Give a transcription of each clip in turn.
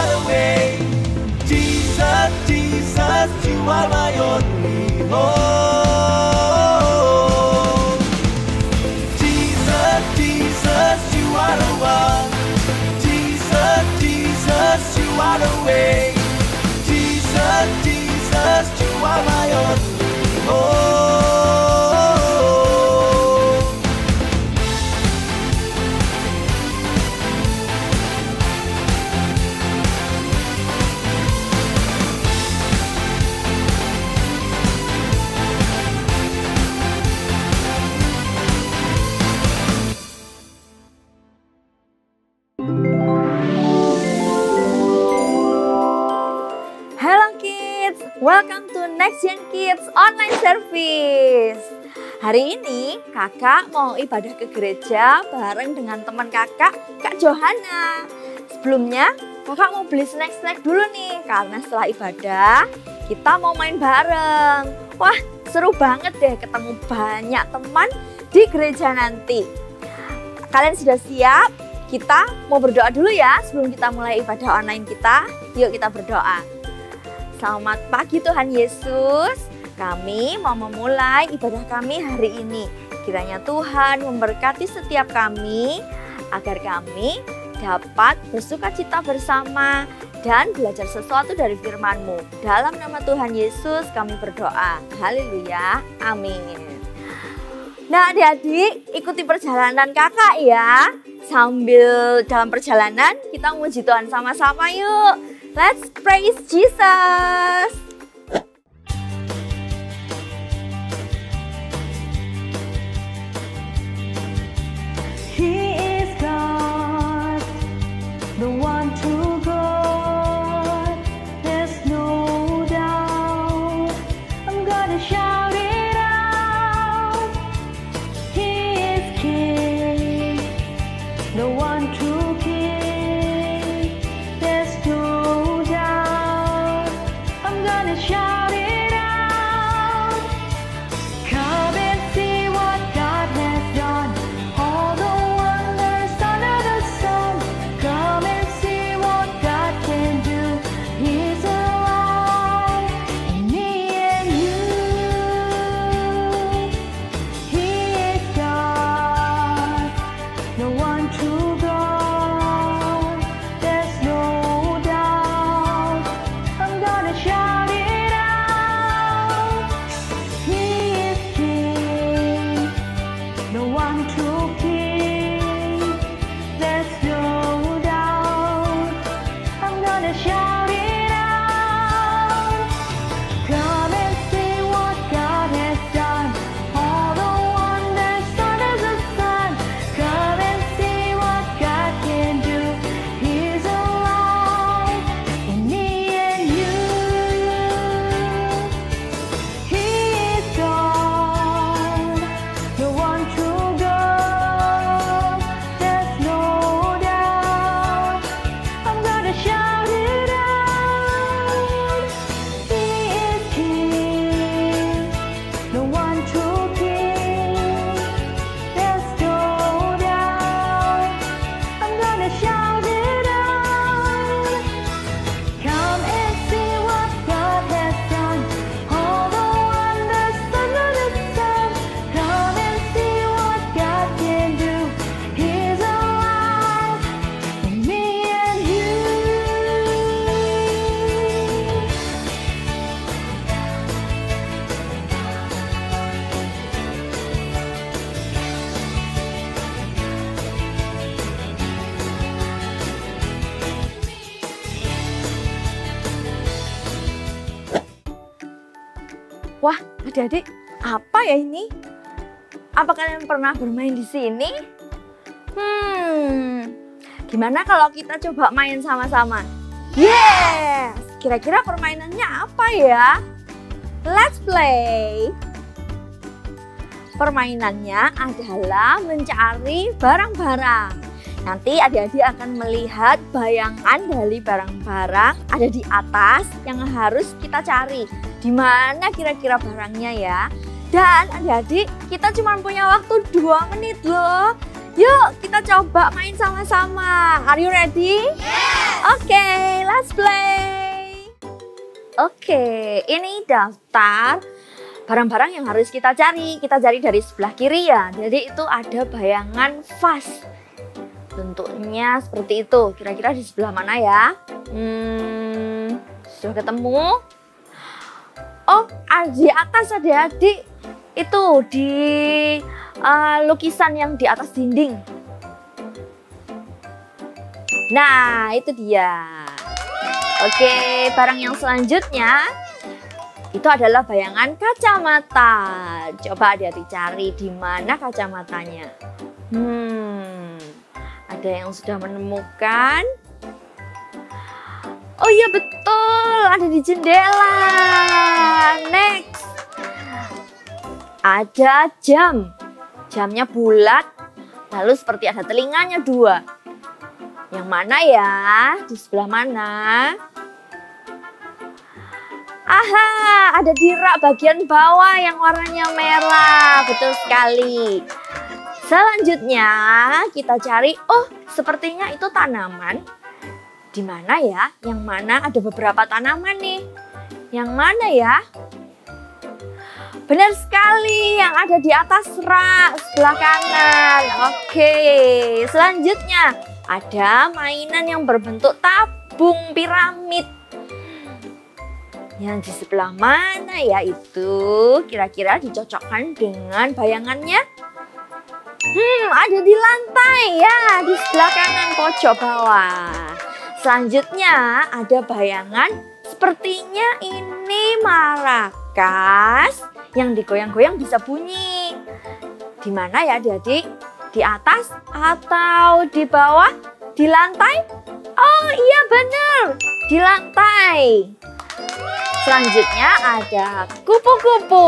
are the way. Jesus, Jesus, you are my only hope. Jesus, Jesus, you are the one. Jesus, Jesus, you are the way. Jesus, Jesus, you are my only hope. Hello kids, welcome to Next Gen Kids Online Service. Hari ini kakak mau ibadah ke gereja bareng dengan teman kakak, Kak Johanna. Sebelumnya kakak mau beli snack-snack dulu nih, karena setelah ibadah kita mau main bareng. Wah, seru banget deh ketemu banyak teman di gereja nanti. Kalian sudah siap? Kita mau berdoa dulu ya sebelum kita mulai ibadah online kita. Yuk kita berdoa. Selamat pagi Tuhan Yesus, kami mau memulai ibadah kami hari ini. Kiranya Tuhan memberkati setiap kami, agar kami dapat bersukacita bersama dan belajar sesuatu dari firman-Mu. Dalam nama Tuhan Yesus kami berdoa, haleluya, amin. Nah adik-adik, ikuti perjalanan kakak ya. Sambil dalam perjalanan kita memuji Tuhan sama-sama yuk. Let's praise Jesus. He is God, the one true God. There's no doubt. I'm gonna shout it out. He is King, the one true King. There's no doubt. I'm gonna shout it out. Come and see what God has done. All the wonders under the sun. Come and see what God can do. He's alive, me and you. He is God, the one true God. There's no doubt. I'm gonna shout it out. He is King, the one true King. There's no doubt. I'm gonna shout it out. Come and see what God has done. All the wonders under the sun. Come and see what God can do. He's alive in me and you. He is God, the one true God. There's no doubt. I'm gonna shout it out. He is King, the one true King. There's no doubt. I'm gonna shout it out. Come and see what God has done. All the wonders under the sun. Come and see what God can do. He's alive in me and you. Wah, adik-adik, apa ya ini? Apa kalian pernah bermain di sini? Gimana kalau kita coba main sama-sama? Yes! Kira-kira permainannya apa ya? Let's play! Permainannya adalah mencari barang-barang. Nanti adik-adik akan melihat bayangan dari barang-barang ada di atas yang harus kita cari. Di mana kira-kira barangnya ya? Dan adik-adik, kita cuma punya waktu 2 menit loh. Yuk kita coba main sama-sama. Are you ready? Yes! Oke, let's play. Oke, ini daftar barang-barang yang harus kita cari. Kita cari dari sebelah kiri ya. Jadi itu ada bayangan vas. Bentuknya seperti itu. Kira-kira di sebelah mana ya? Sudah ketemu? Oh, di atas adik-adik. Itu di lukisan yang di atas dinding. Nah, itu dia. Oke, barang yang selanjutnya itu adalah bayangan kacamata. Coba adik-adik cari di mana kacamatanya. Ada yang sudah menemukan? Oh iya betul, ada di jendela. Next. Ada jam. Jamnya bulat, lalu seperti ada telinganya 2. Yang mana ya? Di sebelah mana? Aha, ada di rak bagian bawah yang warnanya merah. Betul sekali. Selanjutnya kita cari, oh sepertinya itu tanaman. Di mana ya? Yang mana ada beberapa tanaman nih? Yang mana ya? Benar sekali, yang ada di atas rak sebelah kanan. Oke, selanjutnya ada mainan yang berbentuk tabung piramid. Yang di sebelah mana ya itu? Kira-kira dicocokkan dengan bayangannya? Ada di lantai ya, di sebelah kanan pojok bawah. Selanjutnya ada bayangan sepertinya ini marakas yang digoyang-goyang bisa bunyi. Di mana ya adik-adik? Di atas atau di bawah? Di lantai? Oh iya benar, di lantai. Selanjutnya ada kupu-kupu.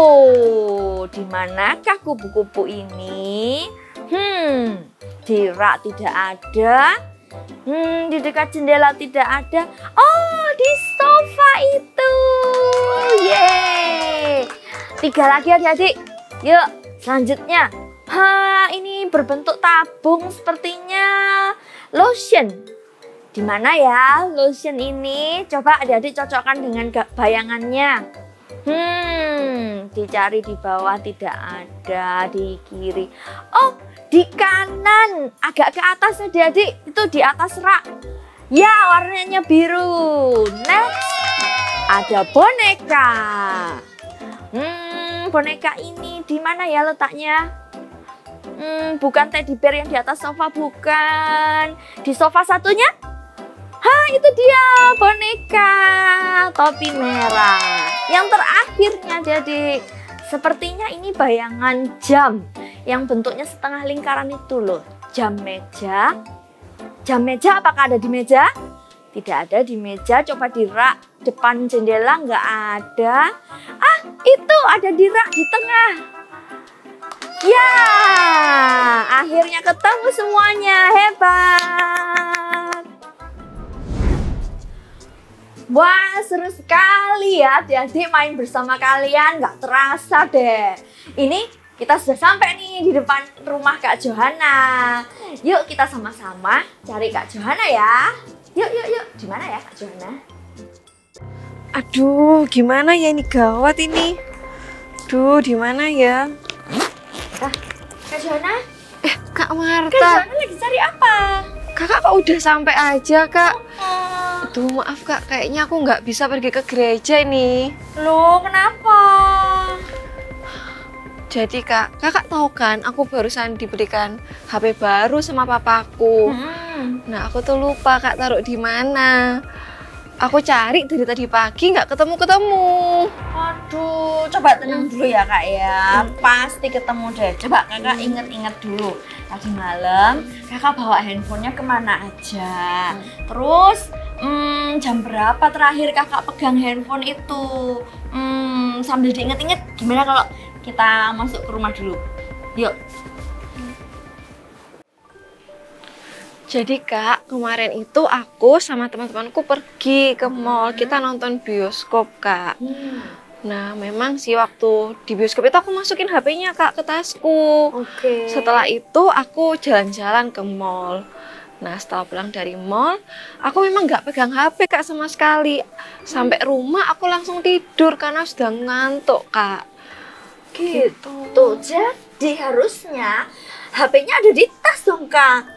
Di manakah kupu-kupu ini? Di rak tidak ada. Di dekat jendela tidak ada. Oh, di sofa itu. Yeay. 3 lagi adik-adik. Yuk, selanjutnya. Ini berbentuk tabung sepertinya lotion. Di mana ya lotion ini? Coba adik-adik cocokkan dengan bayangannya. Dicari di bawah tidak ada, di kiri. Oh, di kanan, agak ke atas adik-adik, itu di atas rak. Ya, warnanya biru. Next, ada boneka. Boneka ini di mana ya letaknya? Bukan teddy bear yang di atas sofa, bukan. Di sofa satunya? Itu dia boneka topi merah. Yang terakhirnya adik-adik, sepertinya ini bayangan jam yang bentuknya setengah lingkaran itu loh. Jam meja. Jam meja apakah ada di meja? Tidak ada di meja. Coba di rak depan jendela nggak ada. Itu ada di rak di tengah. Ya, akhirnya ketemu semuanya. Hebat. Wah, seru sekali ya adik-adik main bersama kalian. Nggak terasa deh. Ini kita sudah sampai nih di depan rumah Kak Johana. Yuk kita sama-sama cari Kak Johana ya. Yuk. Di mana ya Kak Johana? Aduh, gimana ya ini gawat ini. Duh, di mana ya? Kak Johana? Kak Kak Marta. Johana lagi cari apa? Kakak kok udah sampai aja, Kak? Aduh, maaf Kak, kayaknya aku nggak bisa pergi ke gereja ini. Loh, kenapa? Jadi Kak, Kakak tahu kan aku barusan diberikan HP baru sama papaku. Nah, aku tuh lupa Kak taruh di mana. Aku cari dari tadi pagi nggak ketemu-ketemu. Aduh, coba tenang dulu ya Kak ya. Pasti ketemu deh. Coba Kakak inget-inget dulu. Tadi malam Kakak bawa handphonenya kemana aja? Terus jam berapa terakhir Kakak pegang handphone itu? Sambil diinget-inget, gimana kalau kita masuk ke rumah dulu? Yuk. Jadi Kak, kemarin itu aku sama teman-temanku pergi ke mall. Kita nonton bioskop Kak. Nah, memang sih waktu di bioskop itu aku masukin HP-nya Kak ke tasku. Oke. Setelah itu aku jalan-jalan ke mall. Nah, setelah pulang dari mall, aku memang nggak pegang HP, Kak, sama sekali. Sampai rumah aku langsung tidur karena sudah ngantuk, Kak. Gitu. Jadi harusnya HP-nya ada di tas dong, Kak.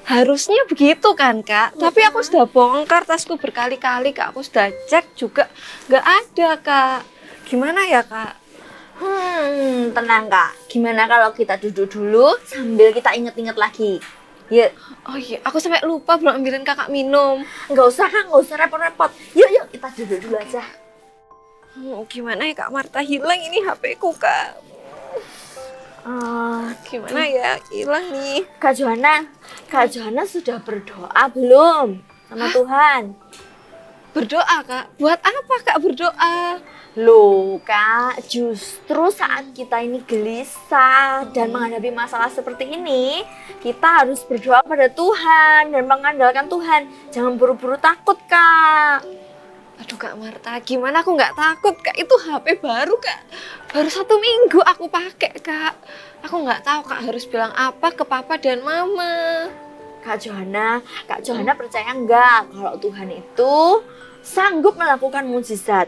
Harusnya begitu kan, Kak. Tapi aku sudah bongkar tasku berkali-kali, Kak. Aku sudah cek juga nggak ada, Kak. Gimana ya, Kak? Tenang, Kak. Gimana kalau kita duduk dulu sambil kita inget-inget lagi? Yuk. Oh iya, aku sampai lupa belum ambilin Kakak minum. Nggak usah, Kak. Nggak usah repot-repot. Yuk, kita duduk dulu aja. Gimana ya, Kak Marta? Hilang ini HP-ku, Kak. Gimana ya? Hilang nih. Kak Johanna sudah berdoa belum sama Tuhan? Berdoa, Kak? Buat apa, Kak, berdoa? Loh, Kak, justru saat kita ini gelisah dan menghadapi masalah seperti ini, kita harus berdoa pada Tuhan dan mengandalkan Tuhan. Jangan buru-buru takut, Kak. Aduh, Kak Marta, gimana aku nggak takut, Kak? Itu HP baru, Kak. Baru 1 minggu aku pakai, Kak. Aku nggak tahu, Kak, harus bilang apa ke Papa dan Mama. Kak Johanna percaya nggak kalau Tuhan itu sanggup melakukan mukjizat?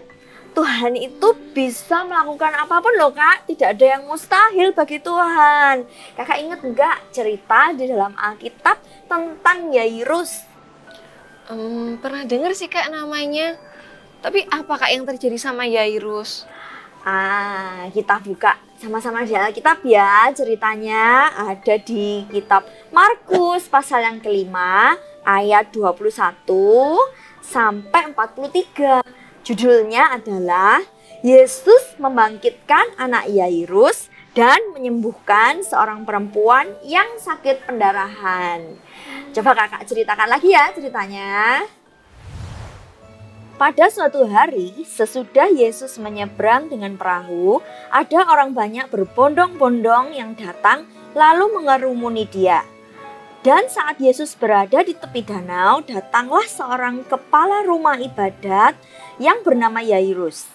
Tuhan itu bisa melakukan apapun loh, Kak. Tidak ada yang mustahil bagi Tuhan. Kakak ingat nggak cerita di dalam Alkitab tentang Yairus? Pernah dengar sih, Kak, namanya. Tapi apa, Kak, yang terjadi sama Yairus? Kita buka sama-sama di Alkitab ya. Ceritanya ada di kitab Markus pasal yang kelima ayat 21 sampai 43. Judulnya adalah Yesus membangkitkan anak Yairus dan menyembuhkan seorang perempuan yang sakit pendarahan. Coba kakak ceritakan lagi ya ceritanya. Pada suatu hari, sesudah Yesus menyeberang dengan perahu, ada orang banyak berbondong-bondong yang datang lalu mengerumuni dia. Dan saat Yesus berada di tepi danau, datanglah seorang kepala rumah ibadat yang bernama Yairus.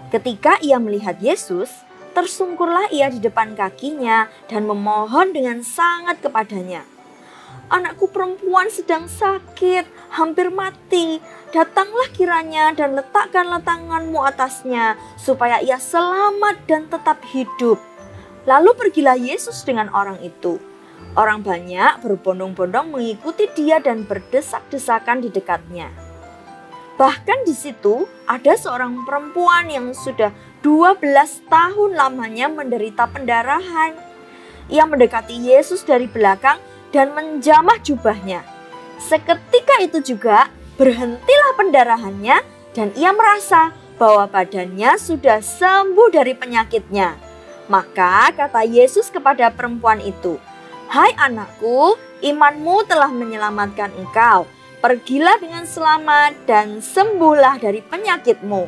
Ketika ia melihat Yesus, tersungkurlah ia di depan kakinya dan memohon dengan sangat kepadanya. Anakku perempuan sedang sakit, hampir mati. Datanglah kiranya dan letakkanlah tanganmu atasnya, supaya ia selamat dan tetap hidup. Lalu pergilah Yesus dengan orang itu. Orang banyak berbondong-bondong mengikuti dia dan berdesak-desakan di dekatnya. Bahkan di situ ada seorang perempuan yang sudah 12 tahun lamanya menderita pendarahan. Ia mendekati Yesus dari belakang dan menjamah jubahnya. Seketika itu juga berhentilah pendarahannya dan ia merasa bahwa badannya sudah sembuh dari penyakitnya. Maka kata Yesus kepada perempuan itu, "Hai anakku, imanmu telah menyelamatkan engkau. Pergilah dengan selamat dan sembuhlah dari penyakitmu."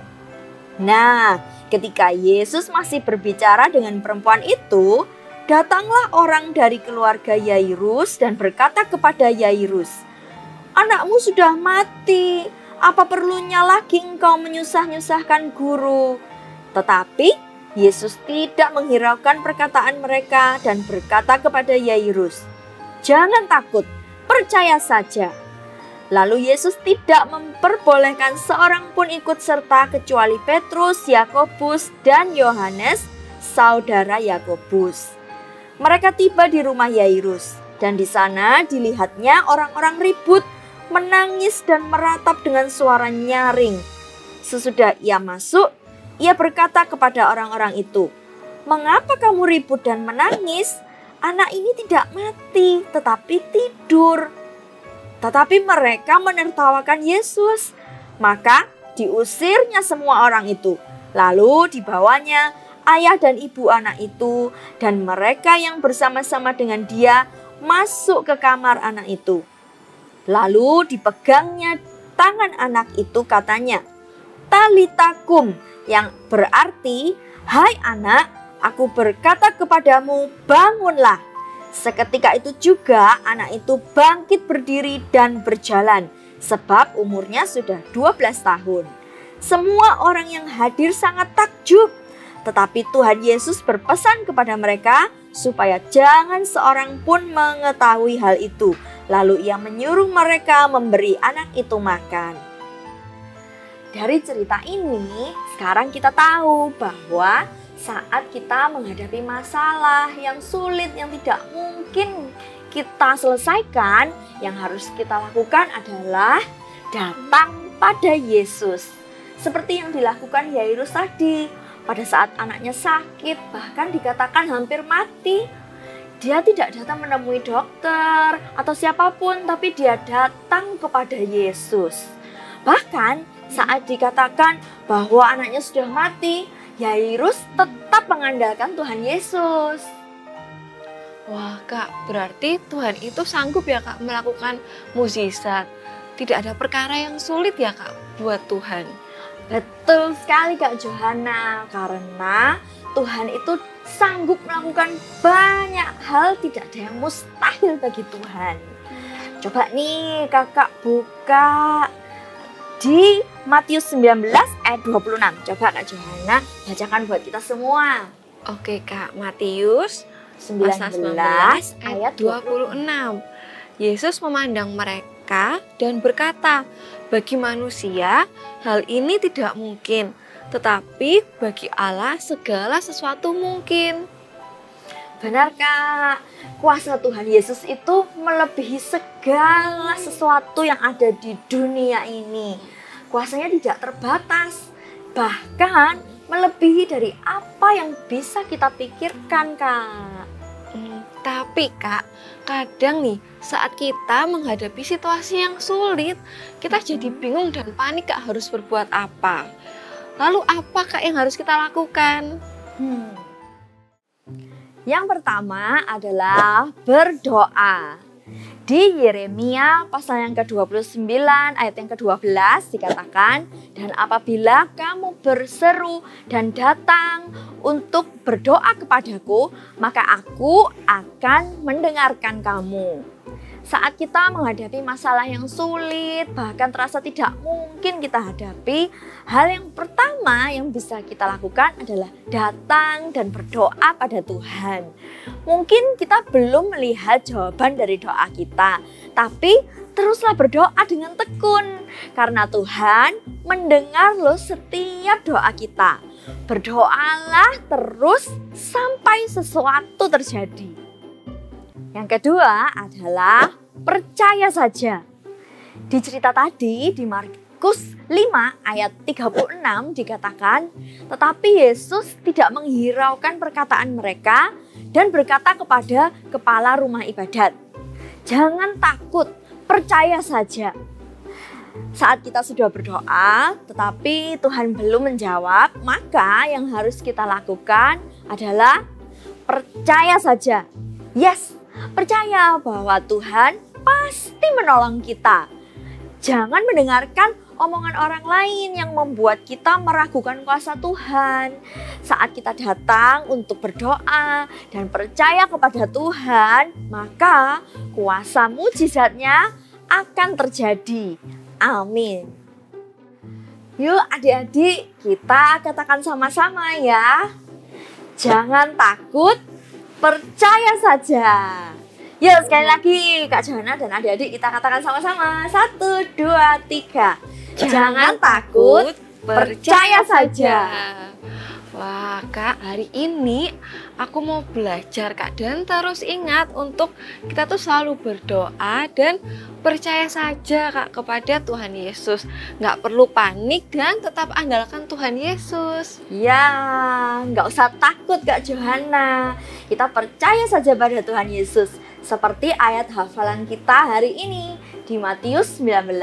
Nah, ketika Yesus masih berbicara dengan perempuan itu, datanglah orang dari keluarga Yairus dan berkata kepada Yairus, "Anakmu sudah mati. Apa perlunya lagi engkau menyusah-nyusahkan guru?" Tetapi Yesus tidak menghiraukan perkataan mereka dan berkata kepada Yairus, "Jangan takut, percaya saja." Lalu Yesus tidak memperbolehkan seorang pun ikut serta kecuali Petrus, Yakobus, dan Yohanes, saudara Yakobus. Mereka tiba di rumah Yairus, dan di sana dilihatnya orang-orang ribut, menangis dan meratap dengan suara nyaring. Sesudah ia masuk, ia berkata kepada orang-orang itu, "Mengapa kamu ribut dan menangis? Anak ini tidak mati, tetapi tidur." Tetapi mereka menertawakan Yesus. Maka diusirnya semua orang itu. Lalu dibawanya ayah dan ibu anak itu dan mereka yang bersama-sama dengan dia masuk ke kamar anak itu. Lalu dipegangnya tangan anak itu, katanya, "Talita kum," yang berarti, "Hai anak, aku berkata kepadamu, bangunlah." Seketika itu juga anak itu bangkit berdiri dan berjalan, sebab umurnya sudah 12 tahun. Semua orang yang hadir sangat takjub. Tetapi Tuhan Yesus berpesan kepada mereka supaya jangan seorang pun mengetahui hal itu. Lalu ia menyuruh mereka memberi anak itu makan. Dari cerita ini, sekarang kita tahu bahwa saat kita menghadapi masalah yang sulit, yang tidak mungkin kita selesaikan, yang harus kita lakukan adalah datang pada Yesus. Seperti yang dilakukan Yairus tadi, pada saat anaknya sakit, bahkan dikatakan hampir mati. Dia tidak datang menemui dokter atau siapapun, tapi dia datang kepada Yesus. Bahkan saat dikatakan bahwa anaknya sudah mati, Yairus tetap mengandalkan Tuhan Yesus. Wah Kak, berarti Tuhan itu sanggup ya Kak melakukan mukjizat. Tidak ada perkara yang sulit ya Kak buat Tuhan. Betul sekali Kak Johanna, karena Tuhan itu sanggup melakukan banyak hal, tidak ada yang mustahil bagi Tuhan. Coba nih kakak buka di Matius 19 ayat 26. Coba Kak Johanna bacakan buat kita semua. Oke Kak, Matius 19 ayat 26. Yesus memandang mereka dan berkata, bagi manusia hal ini tidak mungkin, tetapi bagi Allah segala sesuatu mungkin. Benar Kak, kuasa Tuhan Yesus itu melebihi segala sesuatu yang ada di dunia ini. Kuasanya tidak terbatas, bahkan melebihi dari apa yang bisa kita pikirkan Kak. Tapi Kak, kadang nih saat kita menghadapi situasi yang sulit, kita jadi bingung dan panik Kak harus berbuat apa. Lalu apa Kak yang harus kita lakukan? Yang pertama adalah berdoa. Di Yeremia pasal yang ke-29 ayat yang ke-12 dikatakan, dan apabila kamu berseru dan datang untuk berdoa kepadaku, maka aku akan mendengarkan kamu. Saat kita menghadapi masalah yang sulit, bahkan terasa tidak mungkin kita hadapi, hal yang pertama yang bisa kita lakukan adalah datang dan berdoa pada Tuhan. Mungkin kita belum melihat jawaban dari doa kita, tapi teruslah berdoa dengan tekun, karena Tuhan mendengar loh setiap doa kita. Berdoalah terus sampai sesuatu terjadi. Yang kedua adalah percaya saja. Di cerita tadi di Markus 5 ayat 36 dikatakan, tetapi Yesus tidak menghiraukan perkataan mereka dan berkata kepada kepala rumah ibadat, jangan takut, percaya saja. Saat kita sudah berdoa, tetapi Tuhan belum menjawab, maka yang harus kita lakukan adalah percaya saja. Yes, percaya bahwa Tuhan pasti menolong kita. Jangan mendengarkan omongan orang lain yang membuat kita meragukan kuasa Tuhan. Saat kita datang untuk berdoa dan percaya kepada Tuhan, maka kuasa mujizatnya akan terjadi. Amin. Yuk adik-adik, kita katakan sama-sama ya. Jangan takut, percaya saja. Yuk sekali lagi Kak Johanna dan adik-adik kita katakan sama-sama. 1, 2, 3. Jangan takut, percaya saja. Wah Kak, hari ini aku mau belajar Kak, dan terus ingat untuk kita tuh selalu berdoa dan percaya saja Kak kepada Tuhan Yesus. Nggak perlu panik dan tetap andalkan Tuhan Yesus. Ya, nggak usah takut Kak Johanna. Kita percaya saja pada Tuhan Yesus. Seperti ayat hafalan kita hari ini di Matius 19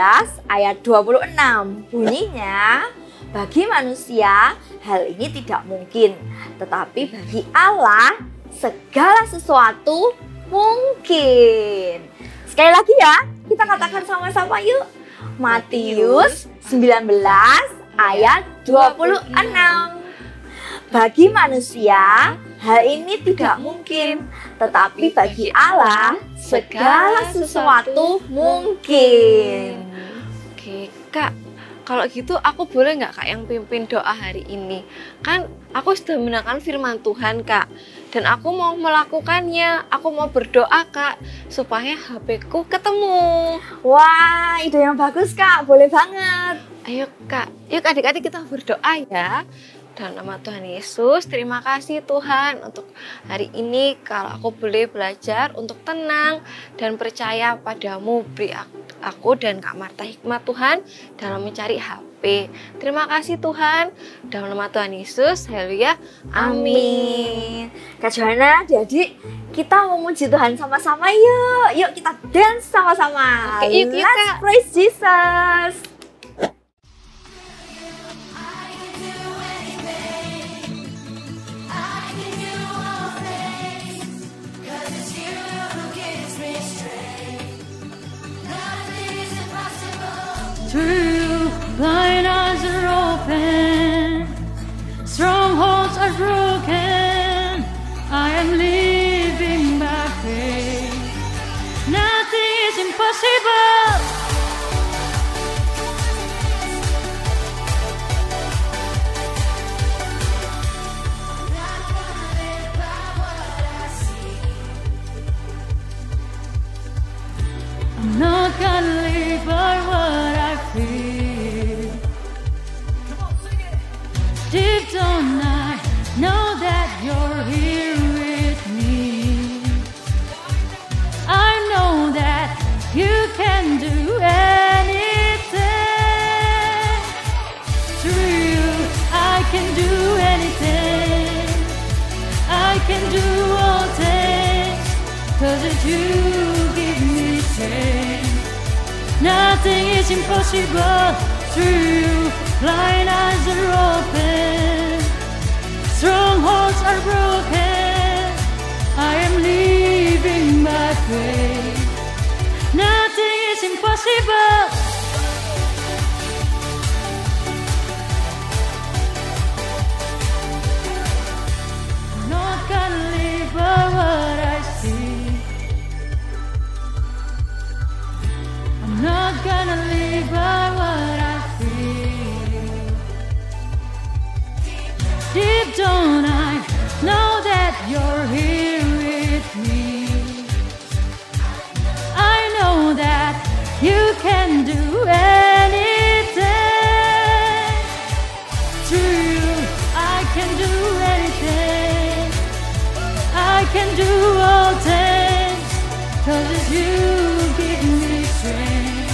ayat 26. Bunyinya, bagi manusia hal ini tidak mungkin, tetapi bagi Allah segala sesuatu mungkin. Sekali lagi ya, kita katakan sama-sama yuk. Matius 19 ayat 26. Bagi manusia hal ini tidak mungkin, tetapi bagi Allah segala sesuatu mungkin. Oke Kak, Kalau gitu aku boleh nggak Kak yang pimpin doa hari ini? Kan aku sudah mendengarkan firman Tuhan Kak. Dan aku mau melakukannya, aku mau berdoa Kak. Supaya HP-ku ketemu. Wah, ide yang bagus Kak, boleh banget. Ayo Kak, yuk adik-adik kita berdoa ya. Dalam nama Tuhan Yesus, terima kasih Tuhan untuk hari ini kalau aku boleh belajar untuk tenang dan percaya padamu. Beri aku dan Kak Marta hikmat Tuhan dalam mencari HP. Terima kasih Tuhan, dalam nama Tuhan Yesus, haleluya, amin. Kak Johanna, adik-adik, kita memuji Tuhan sama-sama yuk. Yuk kita dance sama-sama. Oke, yuk, Let's Kak. praise Jesus. True, blind eyes are open, strongholds are broken. I am living by faith. Nothing is impossible. I'm not gonna live by what I feel. Deep down I know that you're here with me. I know that you can do anything. Through you I can do anything. I can do all things, 'cause it's you give me strength. Nothing is impossible through you. Blind eyes are open, strongholds are broken. I am living by faith. Nothing is impossible. I'm not gonna live by what I see. I'm not gonna live by what I feel. Deep down I know that you're here with me. I know that you can do anything. Through you I can do anything. I can do all things, 'cause it's you give me strength.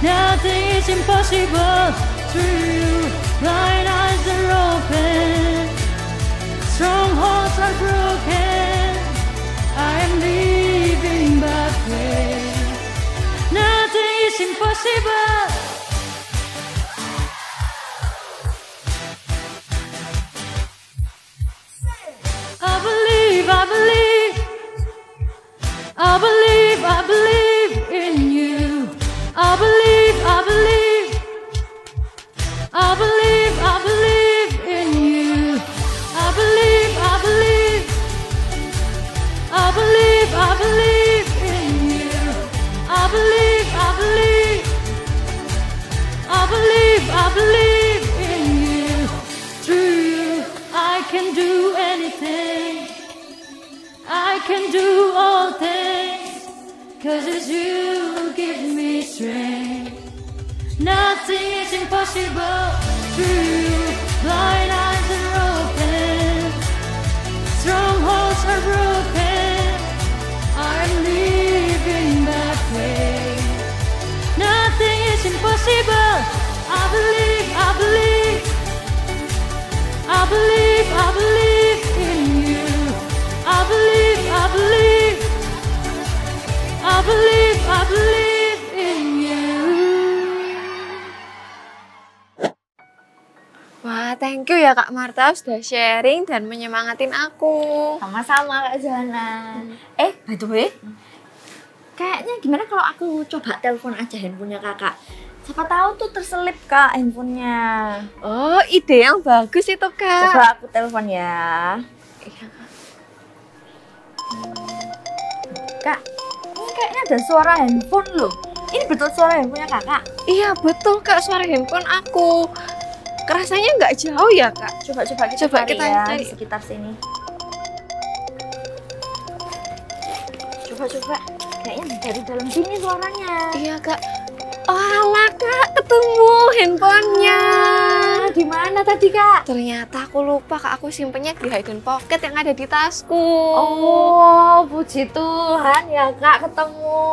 Nothing is impossible through you. Blind eyes are open, strongholds are broken. I am living by faith. Nothing is impossible. I believe, I believe, I believe, I believe in you. I believe, I believe, I believe, I believe in you. I believe, I believe, I believe, I believe in you. I believe, I believe, I believe, I believe in you. Through you I can do anything. I can do all things, 'cause it's you who gives me strength. Nothing is impossible through you. Blind eyes are open, strongholds are broken. I am living by faith. Nothing is impossible. I believe, I believe, I believe, I believe in you. I believe, I believe, I believe, I believe in you. Wah, thank you ya Kak Marta sudah sharing dan menyemangatin aku. Sama-sama Kak Johanna. By the way, kayaknya gimana kalau aku coba telepon aja handphonenya kakak? Siapa tahu tuh terselip Kak handphonenya. Oh, ide yang bagus itu Kak. Coba aku telepon ya. Iya, Kak. Kak, ini kayaknya ada suara handphone loh. Ini betul suara handphonenya kakak? Iya betul Kak, suara handphone aku. Kerasanya nggak jauh ya Kak? Coba kita Coba cari kita ya cari. di sekitar sini. Coba. Kayaknya dari dalam sini suaranya. Iya Kak. Alah Kak, ketemu handphonenya. Di mana tadi kak? Ternyata aku lupa Kak, aku simpennya di hidden pocket yang ada di tasku. Oh, puji Tuhan ya kak ketemu.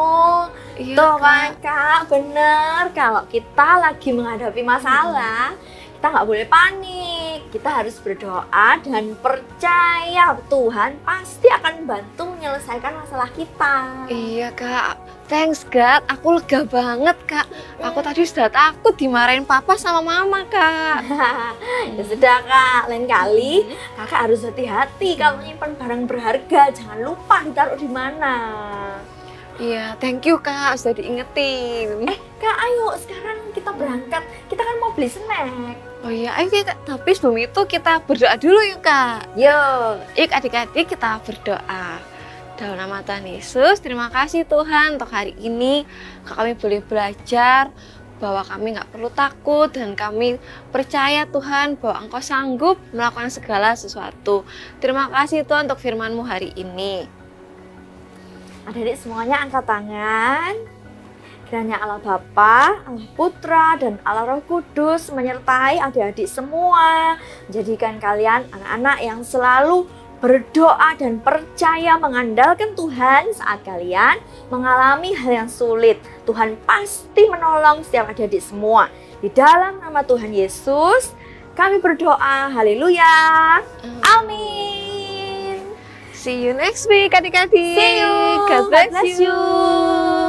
Iya Tuh kan Kak. kak, bener. Kalau kita lagi menghadapi masalah, kita nggak boleh panik. Kita harus berdoa dan percaya Tuhan pasti akan bantu menyelesaikan masalah kita. Iya Kak, thanks God, aku lega banget Kak. Aku tadi sudah takut dimarahin papa sama mama Kak. Ya sudah kak, lain kali kakak harus hati-hati kalau menyimpan barang berharga. Jangan lupa ditaruh di mana. Iya, thank you Kak, sudah diingetin. Kak, ayo sekarang kita berangkat. Kita kan mau beli snack. Oh iya, ayo Kak, tapi sebelum itu kita berdoa dulu yuk Kak. Yuk. Yuk adik-adik kita berdoa. Dalam nama Tuhan Yesus, terima kasih Tuhan untuk hari ini kami boleh belajar bahwa kami nggak perlu takut dan kami percaya Tuhan bahwa Engkau sanggup melakukan segala sesuatu. Terima kasih Tuhan untuk firman-Mu hari ini. Adik-adik semuanya angkat tangan. Kiranya Allah Bapa, Allah Putra, dan Allah Roh Kudus menyertai adik-adik semua. Menjadikan kalian anak-anak yang selalu berdoa dan percaya mengandalkan Tuhan saat kalian mengalami hal yang sulit. Tuhan pasti menolong setiap adik-adik semua. Di dalam nama Tuhan Yesus, kami berdoa. Haleluya. Amin. See you next week adik-adik. See you. God bless you.